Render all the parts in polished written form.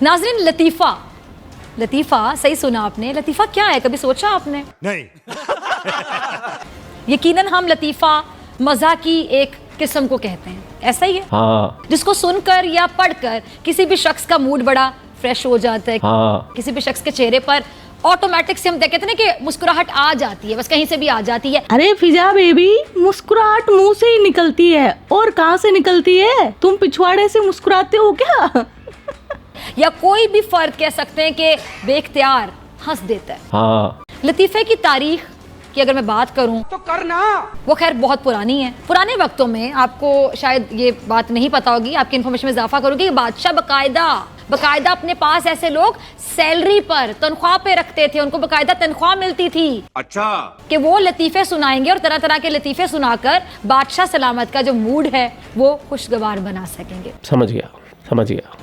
नाज़रीन, लतीफ़ा, लतीफ़ा सही सुना आपने। लतीफ़ा क्या है, कभी सोचा आपने? नहीं। यकीनन हम लतीफ़ा मज़ा की एक किस्म को कहते हैं, ऐसा ही है? हाँ। जिसको सुनकर या पढ़कर किसी भी शख्स का मूड बड़ा फ्रेश हो जाता है। हाँ। किसी भी शख्स के चेहरे पर ऑटोमेटिक से हम कहते हैं ना कि मुस्कुराहट आ जाती है, बस कहीं से भी आ जाती है। अरे फिजा बेबी, मुस्कुराहट मुंह से ही निकलती है, और कहाँ से निकलती है? तुम पिछवाड़े से मुस्कुराते हो क्या? या कोई भी फर्द कह सकते हैं कि बेख्तियार हंस देता है। हाँ। लतीफ़े की तारीख की अगर मैं बात करूं तो करना, वो खैर बहुत पुरानी है। पुराने वक्तों में आपको शायद ये बात नहीं पता होगी, आपकी इन्फॉर्मेशन में इजाफा करूंगी, बादशाह बकायदा अपने पास ऐसे लोग सैलरी पर, तनख्वाह पे रखते थे, उनको बकायदा तनख्वाह मिलती थी। अच्छा, कि वो लतीफ़े सुनाएंगे और तरह तरह के लतीफ़े सुनाकर बादशाह सलामत का जो मूड है वो खुशगवार बना सकेंगे। समझ गया।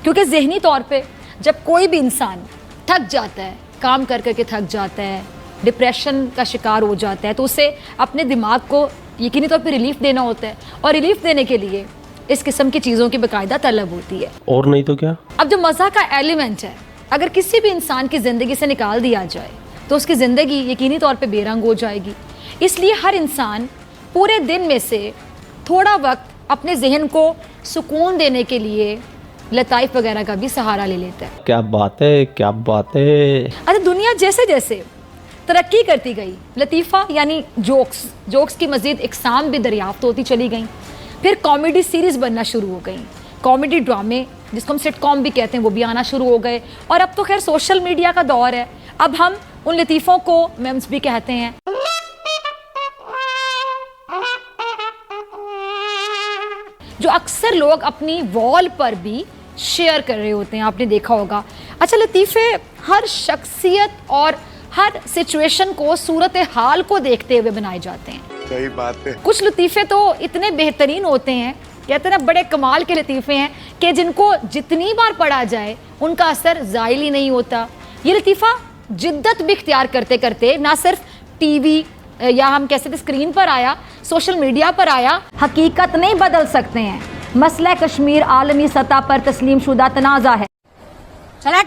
क्योंकि ज़हनी तौर पे जब कोई भी इंसान थक जाता है, काम कर करके थक जाता है, डिप्रेशन का शिकार हो जाता है, तो उसे अपने दिमाग को यकीनी तौर पे रिलीफ देना होता है, और रिलीफ देने के लिए इस किस्म की चीज़ों की बाकायदा तलब होती है। और नहीं तो क्या। अब जो मज़ा का एलिमेंट है, अगर किसी भी इंसान की ज़िंदगी से निकाल दिया जाए तो उसकी ज़िंदगी यकीनी तौर पे बेरंग हो जाएगी। इसलिए हर इंसान पूरे दिन में से थोड़ा वक्त अपने जहन को सुकून देने के लिए लताइफ वगैरह का भी सहारा ले लेता है। क्या बात है। अच्छा, दुनिया जैसे जैसे तरक्की करती गई, लतीफ़ा यानी जोक्स की मज़ीद इकसाम भी दरियाफ्त होती चली गई। फिर कॉमेडी सीरीज़ बनना शुरू हो गई, कॉमेडी ड्रामे जिसको हम सिटकॉम भी कहते हैं वो भी आना शुरू हो गए। और अब तो खैर सोशल मीडिया का दौर है, अब हम उन लतीफ़ों को मेम्स भी कहते हैं। जो अक्सर लोग अपनी वॉल पर भी शेयर कर रहे होते हैं, आपने देखा होगा। अच्छा, लतीफ़े हर शख्सियत और हर सिचुएशन को, सूरत हाल को देखते हुए बनाए जाते हैं। सही बात है। कुछ लतीफ़े तो इतने बेहतरीन होते हैं, कहते हैं ना, बड़े कमाल के लतीफ़े हैं कि जिनको जितनी बार पढ़ा जाए उनका असर ज़ाइल ही नहीं होता। ये लतीफ़ा जिद्दत भी इख्तियार करते करते ना सिर्फ टीवी या हम कह सकते स्क्रीन पर आया, सोशल मीडिया पर आया। हकीकत नहीं बदल सकते हैं, मसला कश्मीर आलमी सतह पर तस्लीम शुदा तनाज़ा है। चला।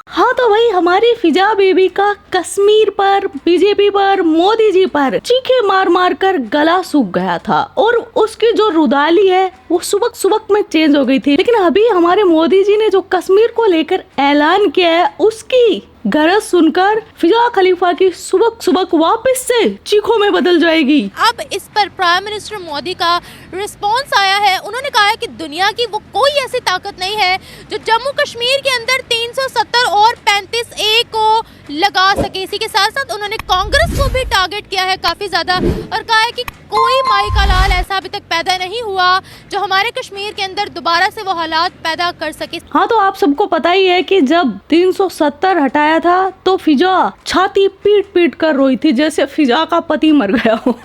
हाँ तो भाई, हमारी फिजा बेबी का कश्मीर पर, बीजेपी पर, मोदी जी पर चीखे मार मार कर गला सूख गया था, और उसकी जो रुदाली है वो सुबक में चेंज हो गई थी। लेकिन अभी हमारे मोदी जी ने जो कश्मीर को लेकर ऐलान किया है, उसकी गरज सुनकर फिजा खलीफा की सुबक वापस से चीखों में बदल जाएगी। अब इस पर प्राइम मिनिस्टर मोदी का रिस्पांस आया है। उन्होंने कहा है कि दुनिया की वो कोई ऐसी ताकत नहीं है जो जम्मू कश्मीर के अंदर 370 और 35A को लगा सके। इसी के साथ साथ उन्होंने कांग्रेस को भी टारगेट किया है काफी ज्यादा, और कहा है कि कोई माई का लाल ऐसा अभी तक पैदा नहीं हुआ जो हमारे कश्मीर के अंदर दोबारा से वो हालात पैदा कर सके। हाँ तो आप सबको पता ही है कि जब 370 हटाया था तो फिजा छाती पीट कर रोई थी जैसे फिजा का पति मर गया हो।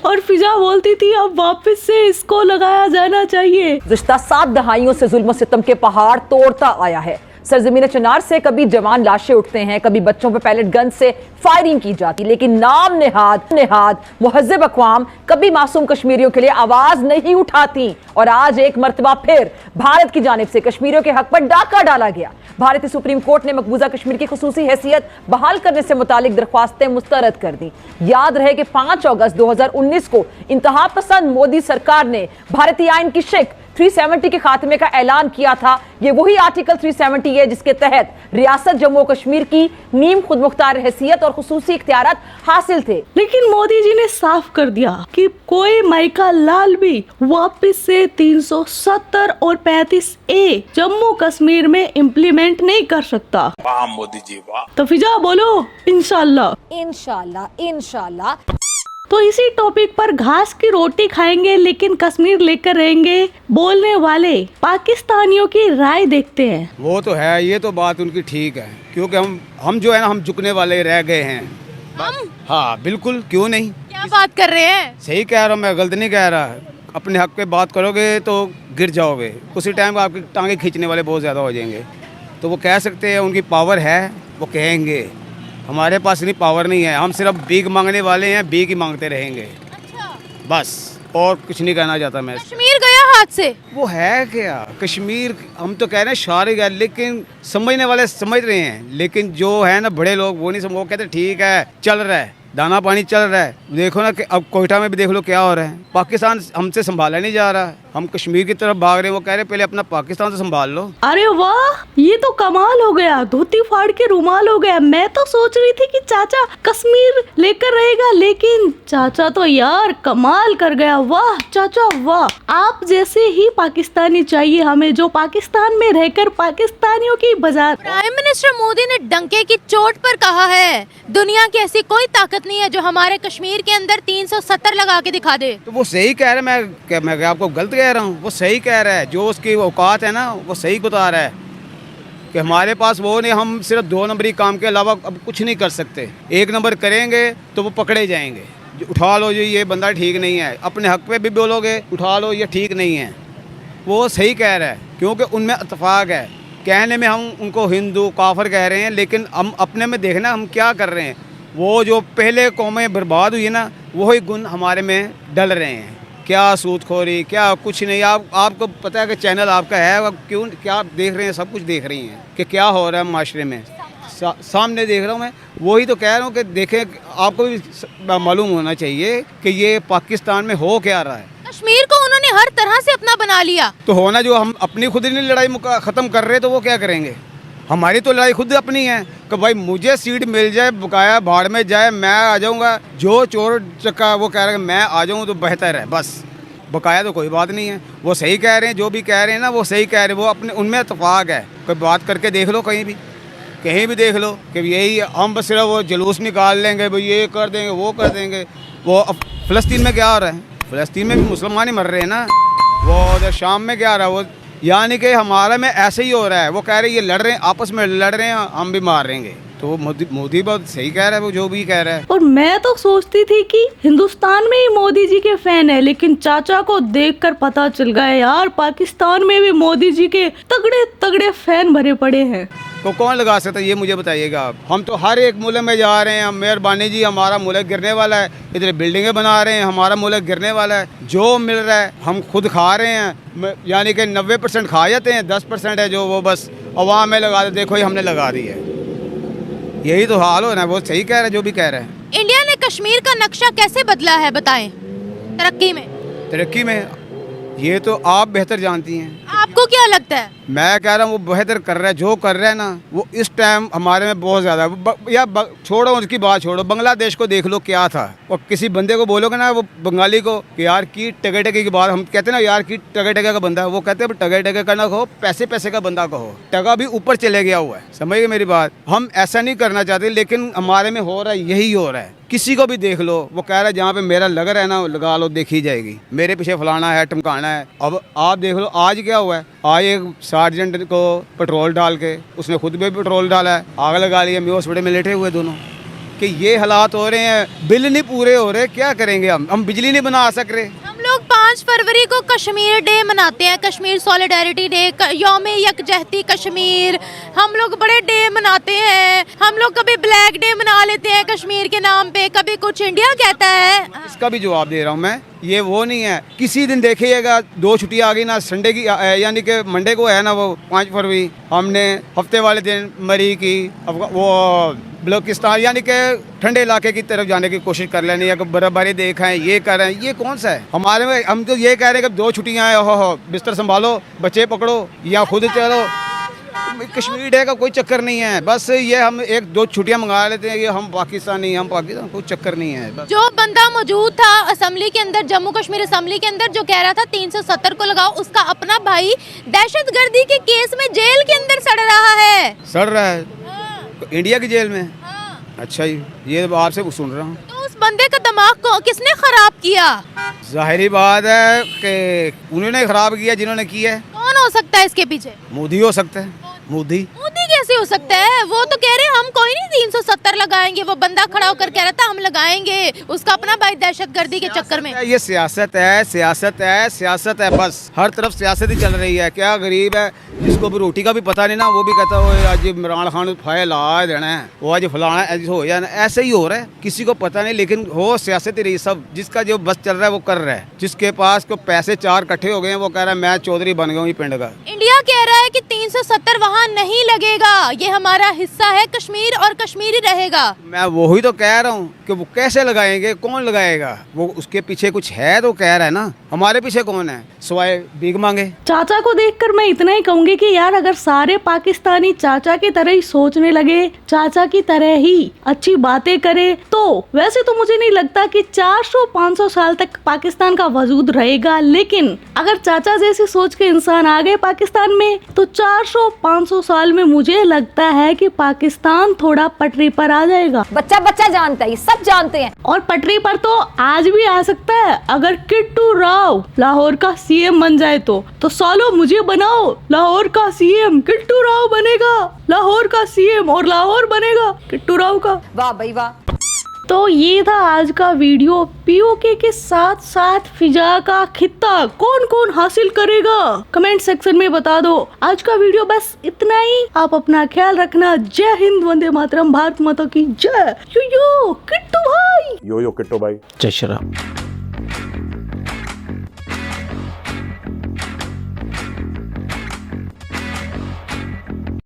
और फिजा बोलती थी अब वापस से इसको लगाया जाना चाहिए। गुज़िश्ता 7 दहाइयों से जुल्म सितम के पहाड़ तोड़ता आया है। सरजमीन चिनार से कभी जवान लाशें उठते हैं, कभी बच्चों पर पैलेट गन से फायरिंग की जाती, लेकिन नाम नेहाद मुहज़्ज़ब अक़वाम कभी मासूम कश्मीरियों के लिए आवाज नहीं उठाती। और आज एक मर्तबा फिर भारत की जानिब से कश्मीरियों के हक पर डाका डाला गया। भारतीय सुप्रीम कोर्ट ने मकबूजा कश्मीर की खुसूसी हैसियत बहाल करने से मुतालिक दरख्वास्तें मुस्तरद कर दी। याद रहे कि 5 अगस्त 2019 को इंतहा पसंद मोदी सरकार ने भारतीय आइन की शिक 370 के खात्मे का ऐलान किया था। ये वही आर्टिकल 370 है जिसके तहत रियासत जम्मू कश्मीर की नीम खुद मुख्तार हैसियत और खुसूसी इख्तियारात हासिल थे। लेकिन मोदी जी ने साफ कर दिया कि कोई माइका लाल भी वापस से 370 और 35A जम्मू कश्मीर में इम्प्लीमेंट नहीं कर सकता। वाह मोदी जी वाह। तो फिजा बोलो इंशाल्लाह। इंशाल्लाह। तो इसी टॉपिक पर घास की रोटी खाएंगे लेकिन कश्मीर लेकर रहेंगे बोलने वाले पाकिस्तानियों की राय देखते हैं। वो तो है, ये तो बात उनकी ठीक है, क्योंकि हम जो है ना, हम झुकने वाले रह गए हैं। हाँ बिल्कुल, क्यों नहीं। क्या बात कर रहे हैं? सही कह रहा हूँ, मैं गलत नहीं कह रहा। अपने हक पे बात करोगे तो गिर जाओगे, उसी टाइम आपकी टांगे खींचने वाले बहुत ज़्यादा हो जाएंगे। तो वो कह सकते हैं, उनकी पावर है, वो कहेंगे। हमारे पास इतनी पावर नहीं है, हम सिर्फ भीख मांगने वाले हैं, भीख ही मांगते रहेंगे। अच्छा। बस, और कुछ नहीं कहना चाहता मैं। कश्मीर गया बात से? वो है क्या कश्मीर, हम तो कह रहे हैं शारिक है, लेकिन समझने वाले समझ रहे हैं, लेकिन जो है ना बड़े लोग वो नहीं समझ, वो कहते ठीक है चल रहा है, दाना पानी चल रहा है। देखो ना कि अब कोयटा में भी देख लो क्या हो रहा है, पाकिस्तान हमसे संभाला नहीं जा रहा, हम कश्मीर की तरफ भाग रहे हैं, वो कह रहे पहले अपना पाकिस्तान से संभाल लो। अरे वाह, ये तो कमाल हो गया, धोती फाड़ के रुमाल हो गया। मैं तो सोच रही थी कि चाचा कश्मीर लेकर रहेगा, लेकिन चाचा तो यार कमाल कर गया। वाह चाचा वाह, आप जैसे ही पाकिस्तानी चाहिए हमें, जो पाकिस्तान में रहकर पाकिस्तानियों की बाजार। प्राइम मिनिस्टर मोदी ने डंके की चोट पर कहा है दुनिया की ऐसी कोई ताकत नहीं है जो हमारे कश्मीर के अंदर 370 लगा के दिखा दे। तो वो सही कह रहा है, मैं आपको गलत कह रहा हूँ? वो सही कह रहा है, जो उसकी औकात है ना वो सही बता रहा है कि हमारे पास वो नहीं, हम सिर्फ 2 नंबरी काम के अलावा अब कुछ नहीं कर सकते। 1 नंबर करेंगे तो वो पकड़े जाएंगे, उठा लो जी ये बंदा ठीक नहीं है, अपने हक पे भी बोलोगे उठा लो ये ठीक नहीं है। वो सही कह रहा है क्योंकि उनमें इत्तेफाक है। कहने में हम उनको हिंदू काफिर कह रहे हैं, लेकिन हम अपने में देखना हम क्या कर रहे हैं। वो जो पहले कौमें बर्बाद हुई ना, वही गुण हमारे में डल रहे हैं। क्या सूदखोरी, क्या कुछ नहीं। आपको पता है कि चैनल आपका है, आप क्यों क्या आप देख रहे हैं, सब कुछ देख रही हैं कि क्या हो रहा है माशरे में, सामने देख रहा हूँ मैं। वही तो कह रहा हूँ कि देखें, आपको भी मालूम होना चाहिए कि ये पाकिस्तान में हो क्या रहा है। कश्मीर को उन्होंने हर तरह से अपना बना लिया। तो होना जो हम अपनी खुद ही नहीं लड़ाई ख़त्म कर रहे, तो वो क्या करेंगे? हमारी तो लड़ाई खुद अपनी है कि भाई मुझे सीट मिल जाए, बकाया भाड़ में जाए, मैं आ जाऊंगा। जो चोर चक्का वो कह रहे हैं मैं आ जाऊँ तो बेहतर है, बस बकाया तो कोई बात नहीं है। वो सही कह रहे हैं, जो भी कह रहे हैं ना वो सही कह रहे हैं, वो अपने उनमें इत्तेफाक है। कोई बात करके देख लो, कहीं भी देख लो कि यही हम बस सिर्फ वो जुलूस निकाल लेंगे, भाई ये कर देंगे वो कर देंगे। वो अब फ़लस्तीन में क्या हो रहा है, फ़लस्तीन में भी मुसलमान ही मर रहे हैं ना। वो उधर शाम में क्या हो रहा है, वो यानी कि हमारा में ऐसे ही हो रहा है। वो कह रहे हैं ये लड़ रहे हैं, आपस में लड़ रहे हैं, हम भी मार रहेंगे। तो मोदी बहुत सही कह रहा है, वो जो भी कह रहा है। और मैं तो सोचती थी कि हिंदुस्तान में ही मोदी जी के फैन है, लेकिन चाचा को देखकर पता चल गया यार पाकिस्तान में भी मोदी जी के तगड़े तगड़े फैन भरे पड़े हैं। तो कौन लगा सकता है ये मुझे बताइएगा आप। हम तो हर एक मुल्क में जा रहे हैं, हम मेहरबानी जी हमारा मुल्क गिरने वाला है, इधर बिल्डिंगें बना रहे हैं, हमारा मुल्क गिरने वाला है। जो मिल रहा है हम खुद खा रहे हैं, यानी कि 90% खा जाते हैं, 10% है जो वो बस अवाम में लगा दे। देखो ही हमने लगा दी है, यही तो हाल हो रहा है। वो सही कह रहा है जो भी कह रहा है। इंडिया ने कश्मीर का नक्शा कैसे बदला है बताएं, तरक्की में? ये तो आप बेहतर जानती हैं। आपको क्या लगता है? मैं कह रहा हूँ वो बेहतर कर रहा है, जो कर रहा है ना वो इस टाइम हमारे में बहुत ज़्यादा। छोड़ो उसकी बात छोड़ो, बांग्लादेश को देख लो क्या था। और किसी बंदे को बोलोगे ना वो बंगाली को कि यार की टगे टगे की बात, हम कहते हैं ना यार की टगे टगे का बंदा, वो कहते हैं टगे टगे का ना कहो, पैसे पैसे का बंदा कहो। टगा भी ऊपर चले गया हुआ है, समझिए मेरी बात। हम ऐसा नहीं करना चाहते, लेकिन हमारे में हो रहा है, यही हो रहा है। किसी को भी देख लो, वो कह रहा है जहाँ पे मेरा लग रहा है ना लगा लो, देखी जाएगी। मेरे पीछे फलाना है, टमकाना है। अब आप देख लो आज क्या हुआ है। आज एक सार्जेंट को पेट्रोल डाल के, उसने खुद भी पेट्रोल डाला है, आग लगा लिया। मैं हॉस्पिटल में लेटे हुए दोनों कि ये हालात हो रहे हैं, बिल नहीं पूरे हो रहे, क्या करेंगे हम बिजली नहीं बना सक रहे। हम लोग 5 फरवरी को कश्मीर डे मनाते हैं, कश्मीर सॉलिडारिटी डे, यौम यकजहती कश्मीर। हम लोग बड़े डे मनाते हैं, हम लोग कभी ब्लैक डे मना लेते हैं कश्मीर के नाम पे, कभी कुछ इंडिया कहता है। इसका भी जवाब दे रहा हूँ मैं, ये वो नहीं है। किसी दिन देखिएगा 2 छुट्टियाँ आ गई ना, संडे की यानी कि मंडे को है ना वो 5 फरवरी, हमने हफ्ते वाले दिन मरी की वो बलोचिस्तान यानी कि ठंडे इलाके की तरफ जाने की कोशिश कर लेनी है, बर्फबारी देखें, ये कर रहे हैं। ये कौन सा है हमारे में? हम तो ये कह रहे हैं कि 2 छुट्टियाँ हैं, हो बिस्तर संभालो, बच्चे पकड़ो या खुद चलो। कश्मीर डे का कोई चक्कर नहीं है, बस ये हम 1-2 छुट्टियां मंगा लेते हैं, ये हम पाकिस्तानी, हम पाकिस्तान, कोई चक्कर नहीं है बस। जो बंदा मौजूद था असेंबली के अंदर, जम्मू कश्मीर असेंबली के अंदर, जो कह रहा था 370 को लगाओ, उसका अपना भाई दहशतगर्दी के केस में जेल के अंदर सड़ रहा है। सड़ रहा है? तो इंडिया की जेल में? अच्छा जी, ये आपसे सुन रहा हूँ। तो उस बंदे का दिमाग को किसने खराब किया? जाहिर बात है कि उन्होंने खराब किया जिन्होंने किया है। कौन हो सकता है इसके पीछे? मोदी हो सकता है। मोदी कैसे हो सकता है? वो तो कह रहे हैं हम कोई नहीं 370 लगाएंगे। वो बंदा खड़ा होकर कह रहा था हम लगाएंगे, उसका अपना भाई दहशतगर्दी के चक्कर में। ये सियासत है, सियासत है, सियासत है, बस हर तरफ सियासत ही चल रही है। क्या गरीब है जिसको भी रोटी का भी पता नहीं ना, वो भी कहता है आज इमरान खान फाइल आ देना है, वो आज फलाना हो जाना, ऐसे ही हो रहा है, किसी को पता नहीं। लेकिन हो सियासत ही रही सब, जिसका जो बस चल रहा है वो कर रहा है। जिसके पास को पैसे 4 इकट्ठे हो गए हैं वो कह रहा है मैं चौधरी बन गया हूँ पिंड का। इंडिया कह रहा है कि 370 वहाँ नहीं लगेगा, ये हमारा हिस्सा है कश्मीर और कश्मीर ही रहेगा। मैं वही तो कह रहा हूँ कि वो कैसे लगाएंगे, कौन लगाएगा? वो उसके पीछे कुछ है तो कह रहा है ना, हमारे पीछे कौन है सिवाय भीख मांगे। चाचा को देखकर मैं इतना ही कहूंगी कि यार अगर सारे पाकिस्तानी चाचा की तरह ही सोचने लगे, चाचा की तरह ही अच्छी बातें करे, तो वैसे तो मुझे नहीं लगता कि 400-500 साल तक पाकिस्तान का वजूद रहेगा। लेकिन अगर चाचा जैसी सोच के इंसान आ गए पाकिस्तान में तो 400-500 साल में मुझे लगता है कि पाकिस्तान थोड़ा पटरी पर आ जाएगा। बच्चा बच्चा जानता है, ये सब जानते हैं। और पटरी पर तो आज भी आ सकता है अगर किट्टू राव लाहौर का सीएम बन जाए तो सालो मुझे बनाओ लाहौर का सीएम, किट्टू राव बनेगा लाहौर का सीएम और लाहौर बनेगा किट्टू राव का। वाह भाई वाह। तो ये था आज का वीडियो। पीओके के साथ साथ फिजा का खित्ता कौन कौन हासिल करेगा कमेंट सेक्शन में बता दो। आज का वीडियो बस इतना ही। आप अपना ख्याल रखना। जय हिंद, वंदे मातरम, भारत माता की जय। यो किट्टू भाई, यो किट्टो भाई, जय श्री राम।